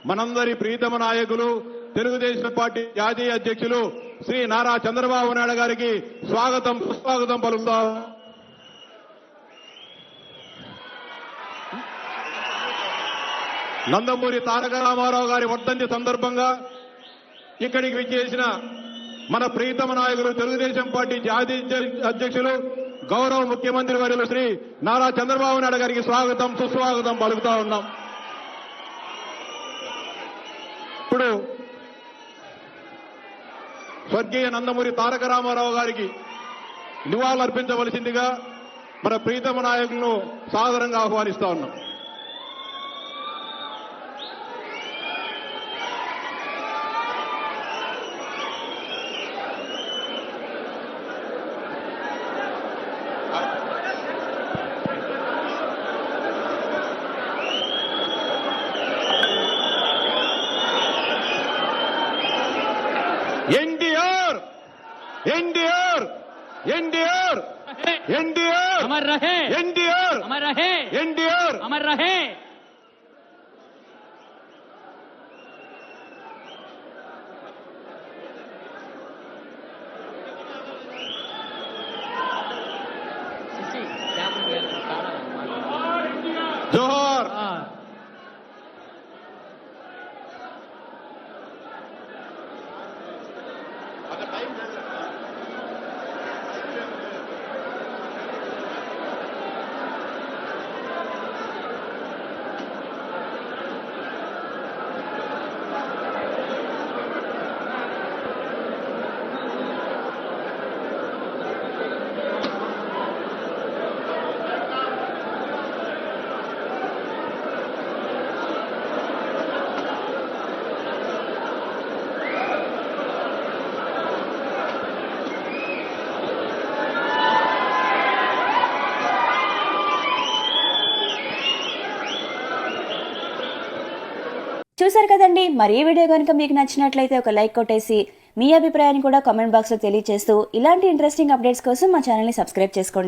మనందరి ప్రీతమ నాయకులు తెలుగుదేశం పార్టీ జాతీయ అధ్యక్షులు శ్రీ నారా చంద్రబాబు నాయుడు గారికి స్వాగతం సుస్వాగతం పలుకుతాం. నందమూరి తారక రామారావు గారి వర్ధంతి సందర్భంగా ఇక్కడికి విచ్చేసిన మన ప్రీతమ నాయకులు తెలుగుదేశం పార్టీ జాతీయ అధ్యక్షులు గౌరవ ముఖ్యమంత్రి వర్యులు శ్రీ నారా చంద్రబాబు నాయుడు గారికి స్వాగతం సుస్వాగతం పలుకుతా ఉన్నాం. ఇప్పుడు స్వర్గీయ నందమూరి తారక రామారావు గారికి నివాళులర్పించవలసిందిగా మన ప్రీతమ నాయకులను సాదరంగా ఆహ్వానిస్తా ఉన్నాం. एनडीआर एनडीआर एनडीआर एनडीआर अमर रहे, एनडीआर अमर रहे, एनडीआर अमर रहे. जोहर చూసారు కదండి. మరి ఈ వీడియో కనుక మీకు నచ్చినట్లయితే ఒక లైక్ కొట్టేసి మీ అభిప్రాయాన్ని కూడా కామెంట్ బాక్స్లో తెలియజేస్తూ ఇలాంటి ఇంట్రెస్టింగ్ అప్డేట్స్ కోసం మా ఛానల్ని సబ్స్క్రైబ్ చేసుకోండి.